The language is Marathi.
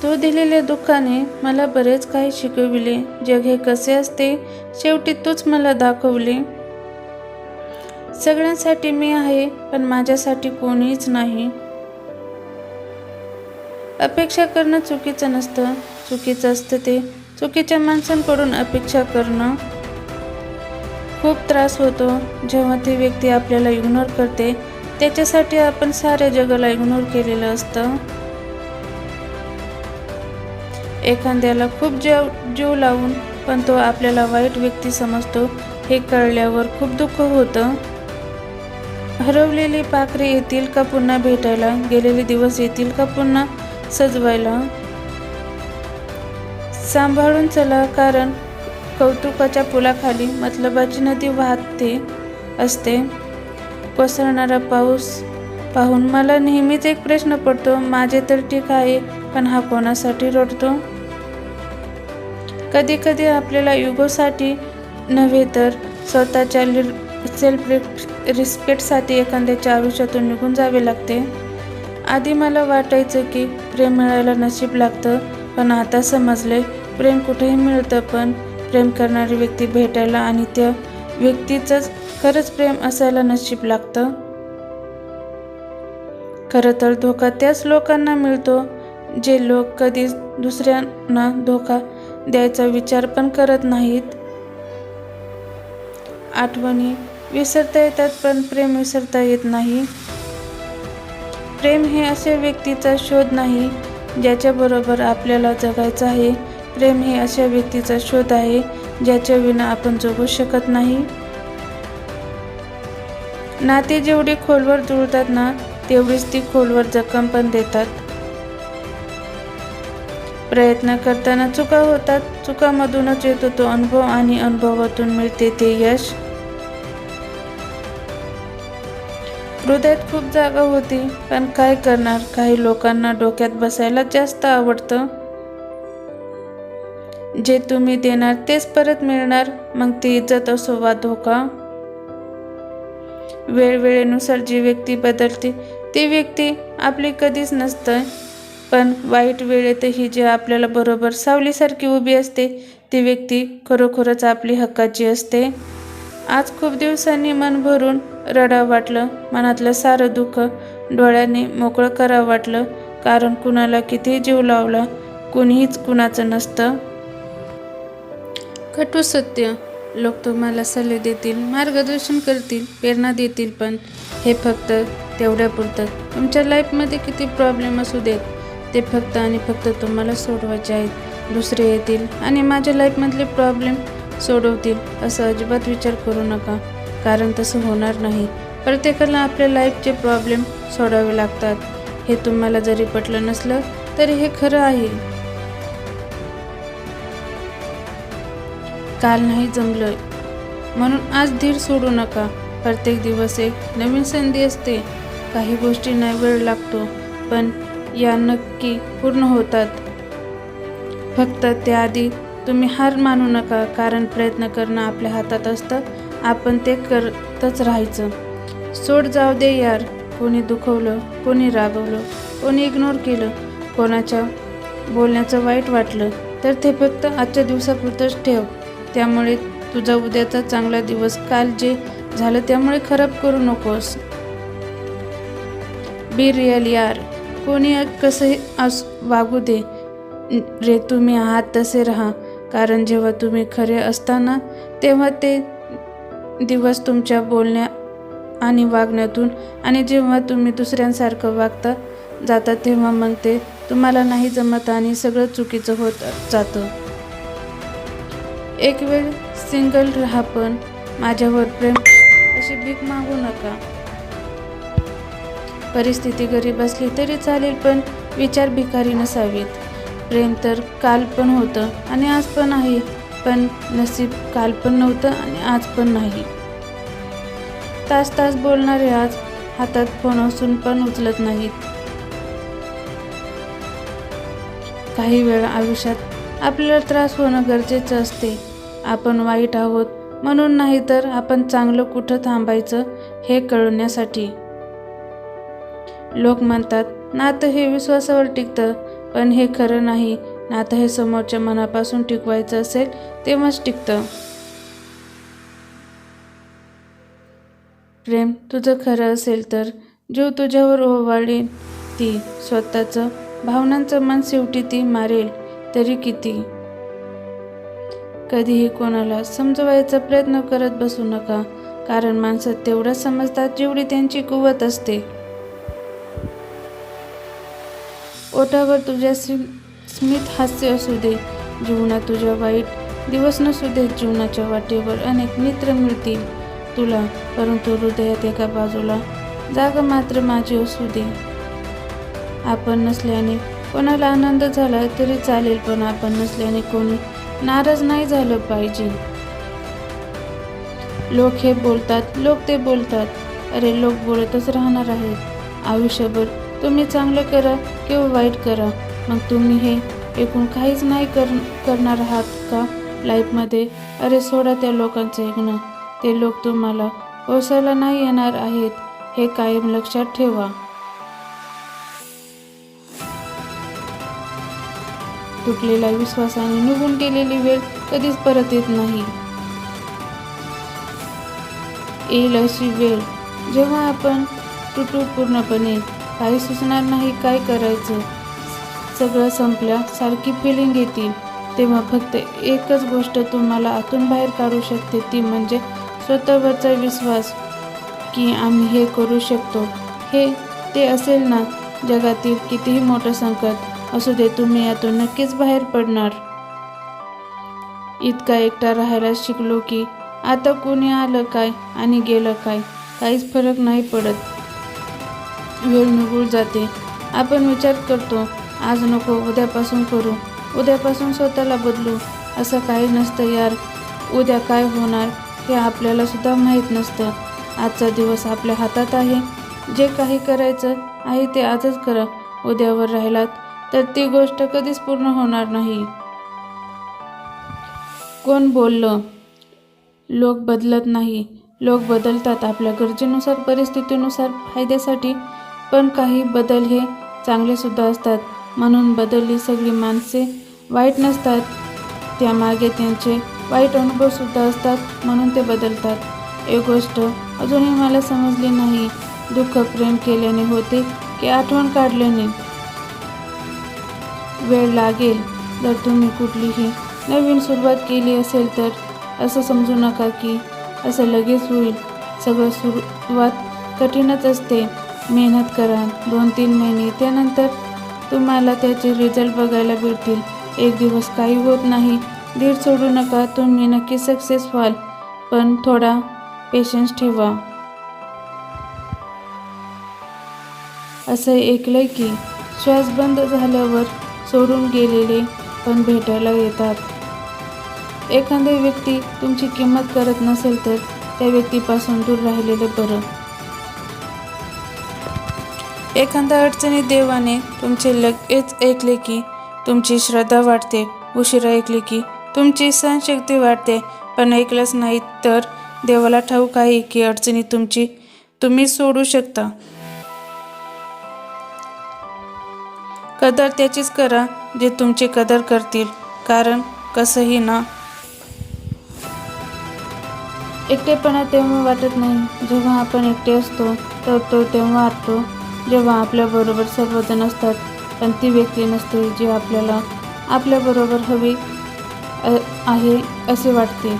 तो दिलेल्या दुःखाने मला बरेच काही शिकविले. जग हे कसे असते शेवटी तूच मला दाखवले. सगळ्यांसाठी मी आहे पण माझ्यासाठी कोणीच नाही. अपेक्षा करणं चुकीचं नसतं, चुकीचं असतं ते चुकीच्या माणसांकडून अपेक्षा करणं. खूप त्रास होतो जेव्हा ती व्यक्ती आपल्याला इग्नोर करते. त्याच्यासाठी आपण साऱ्या जगाला इग्नोर केलेलं असतं. एखाद्याला खूप जीव लावून पण तो आपल्याला वाईट व्यक्ती समजतो हे कळल्यावर खूप दुःख होतं. हरवलेली पाखरे येतील का पुन्हा भेटायला, गेलेले दिवस येतील का पुन्हा सजवायला. सांभाळून चला, कारण कौतुकाच्या पुलाखाली मतलबाची नदी वाहते असते. कोसळणारा पाऊस पाहून मला नेहमीच एक प्रश्न पडतो, माझे तर ठीक आहे पण हा कोणासाठी रडतो. कधी कधी आपल्याला इगोसाठी नव्हे तर स्वतःच्या सेल्फ रिस्पेक्टसाठी एखाद्याच्या आयुष्यातून निघून जावे लागते. आधी मला वाटायचं की प्रेम मिळायला नशीब लागतं, पण आता समजले प्रेम कुठेही मिळतं, पण प्रेम करणारी व्यक्ती भेटायला आणि त्या व्यक्तीचंच खरंच प्रेम असायला नशीब लागतं. खरं तर धोका त्याच लोकांना मिळतो जे लोक कधीच दुसऱ्यांना धोका द्यायचा विचार पण करत नाहीत. आठवणी विसरता येतात पण प्रेम विसरता येत नाही. प्रेम हे अशा व्यक्तीचा शोध नाही ज्याच्याबरोबर आपल्याला जगायचं आहे. प्रेम हे अशा व्यक्तीचा शोध आहे ज्याच्या विना आपण जगू शकत नाही. नाते जेवढी खोलवर जुळतात ना तेवढीच ती खोलवर जखम पण देतात. प्रयत्न करताना चुका होतात, चुकांमधूनच येतो तो अनुभव आणि अनुभवातून मिळते ते यश. हृदयात खूप जागा होती पण काय करणार, काही लोकांना डोक्यात बसायला जास्त आवडतं. जे तुम्ही देणार तेच परत मिळणार, मग ती इज्जत असो वा धोका. वेळेनुसार जी व्यक्ती बदलते ती व्यक्ती आपली कधीच नसते, पण वाईट वेळेतही जे आपल्याला बरोबर सावलीसारखी उभी असते ती व्यक्ती खरोखरच आपली हक्काची असते. आज खूप दिवसांनी मन भरून रडावं वाटलं, मनातलं सारं दुःख डोळ्यांनी मोकळं करावं वाटलं, कारण कुणाला किती जीव लावला कुणीच कुणाचं नसतं. कटू सत्य, लोक तुम्हाला सल्ले देतील, मार्गदर्शन करतील, प्रेरणा देतील, पण हे फक्त तेवढ्यापुरतं. तुमच्या लाईफमध्ये किती प्रॉब्लेम असू देत ते फक्त आणि फक्त तुम्हाला सोडवायचे आहेत. दुसरे येतील आणि माझ्या लाईफमधले प्रॉब्लेम सोडवतील असं अजिबात विचार करू नका, कारण तसं होणार नाही. प्रत्येकाला आपल्या लाईफचे प्रॉब्लेम सोडावे लागतात. हे तुम्हाला जरी पटलं नसलं तरी हे खरं आहे. काल नाही जमलं म्हणून आज धीर सोडू नका. प्रत्येक दिवस एक नवीन संधी असते. काही गोष्टींना वेळ लागतो पण या नक्की पूर्ण होतात. फक्त त्याआधी तुम्ही हार मानू नका, कारण प्रयत्न करणं आपल्या हातात असतं, आपण ते करतच राहायचं. सोड जाऊ दे यार. कोणी दुखवलं, कोणी रागवलं, कोणी इग्नोर केलं, कोणाच्या बोलण्याचं वाईट वाटलं तर ते फक्त आजच्या दिवसापुरतंच ठेव. त्यामुळे तुझा उद्याचा चांगला दिवस काल जे झालं त्यामुळे खराब करू नकोस. बी रिअल यार. कोणी कसंही वागू दे रे, तुम्ही आहात तसे राहा, कारण जेव्हा तुम्ही खरे असताना तेव्हा ते दिवस तुमच्या बोलण्या आणि वागण्यातून, आणि जेव्हा तुम्ही दुसऱ्यांसारखं वागता जाता तेव्हा मग ते तुम्हाला नाही जमत आणि सगळं चुकीचं होत जातं. एक वेळ सिंगल राहा पण माझ्यावर प्रेम अशी भीक मागू नका. परिस्थिती गरीब असली तरी चालेल पण विचार भिकारी नसावेत. प्रेम तर काल पण होतं आणि आज पण आहे, पण नसीब काल पण नव्हतं आणि आज पण नाही. तास तास बोलणारे आज हातात फोन असून पण उचलत नाहीत. काही वेळा आयुष्यात आपल्याला त्रास होणं गरजेचं असते. आपण वाईट आहोत म्हणून नाही, तर आपण चांगलं कुठं थांबायचं हे कळण्यासाठी. लोक म्हणतात नातं हे विश्वासावर टिकतं, पण हे खरं नाही. नातं हे समोरच्या मनापासून टिकवायचं असेल तेव्हाच टिकतं. प्रेम तुझं खरं असेल तर जीव तुझ्यावर ओवाळेल ती, स्वतःचं भावनांचं मन शेवटी ती मारेल तरी किती. कधीही कोणाला समजवायचा प्रयत्न करत बसू नका, कारण माणसं तेवढं समजतात जेवढी त्यांची कुवत असते. ओठावर तुझ्या स्मित हास्य असू दे, जीवनात तुझ्या वाईट दिवस नसू दे. जीवनाच्या वाटेवर अनेक मित्र मिळतील तुला, परंतु हृदयात एका बाजूला जागा मात्र माझी असू दे. आपण नसल्याने कोणाला आनंद झाला तरी चालेल, पण आपण नसल्याने कोणी नाराज नाही झालं पाहिजे. लोक हे बोलतात, लोक ते बोलतात. अरे लोक बोलतच राहणार आहेत आयुष्यभर. तुम्ही चांगलं करा किंवा वाईट करा, मग तुम्ही हे ऐकून काहीच नाही करणार आहात का लाईफमध्ये? अरे सोडा त्या लोकांचं ऐकणं. ते लोक तुम्हाला पोसायला नाही येणार आहेत, हे कायम लक्षात ठेवा. तुटलेला विश्वास आणि निघून गेलेली वेळ कधीच परत येत नाही. येईल अशी वेळ जेव्हा आपण तुटू पूर्णपणे, काही सुचणार नाही काय करायचं, सगळं संपल्यासारखी फिलिंग येतील. तेव्हा फक्त एकच गोष्ट तुम्हाला आतून बाहेर काढू शकते, ती म्हणजे स्वतःवरचा विश्वास की आम्ही हे करू शकतो. हे ते असेल ना, जगातील कितीही मोठं संकट असू दे, तुम्ही यातून नक्कीच बाहेर पडणार. इतका एकटा राहायला शिकलो की आता कोणी आलं काय आणि गेलं काय काहीच फरक नाही पडत. वेळ निघून जाते, आपण विचार करतो आज नको उद्यापासून करू, उद्यापासून स्वतःला बदलू. असं काही नसतं यार. उद्या काय होणार हे आपल्याला सुद्धा माहीत नसतं. आजचा दिवस आपल्या हातात आहे. जे काही करायचं आहे ते आजच करा. उद्यावर राहिलात तर ती गोष्ट कधीच पूर्ण होणार नाही. कोण बोललं? लोक बदलत नाही, लोक बदलतात आपल्या गरजेनुसार, परिस्थितीनुसार, फायद्यासाठी. पण काही बदल हे चांगले सुद्धा असतात. म्हणून बदलली सगळी माणसे वाईट नसतात, त्यामागे त्यांचे वाईट अनुभव सुद्धा असतात, म्हणून ते बदलतात. एक गोष्ट अजूनही मला समजली नाही, दुःख प्रेम केल्याने होते की आठवण काढल्याने? वेळ लागेल. जर तुम्ही कुठलीही नवीन सुरुवात केली असेल तर असं समजू नका की असं लगेच होईल. सगळं सुरुवात कठीणच असते. मेहनत करा, 2-3 महिने, त्यानंतर तुम्हाला त्याचे रिझल्ट बघायला भेटतील. एक दिवस काही होत नाही, धीर सोडू नका, तुम्ही नक्की सक्सेस व्हाल, पण थोडा पेशन्स ठेवा. असं ऐकलंय की श्वास बंद झाल्यावर सोडून गेलेले पण भेटायला येतात. एखादी व्यक्ती तुमची किंमत करत नसेल तर त्या व्यक्तीपासून दूर राहिलेले बरं. एखाद्या अडचणीत देवाने तुमचे लगेच ऐकले की तुमची श्रद्धा वाढते, उशिरा ऐकले की तुमची सहनशक्ती वाढते, पण ऐकलंच नाही तर देवाला ठाऊक आहे की अडचणी तुम्ही सोडू शकता. कदर त्याचीच करा जे तुमची कदर करतील, कारण कसंही ना, एकटेपणा तेव्हा वाटत नाही जेव्हा आपण एकटे असतो, तर तो तेव्हा वाटतो जेव्हा आपल्याबरोबर सर्वजण असतात, पण ती व्यक्ती नसते जी आपल्याला आपल्याबरोबर हवी आहे असे वाटते.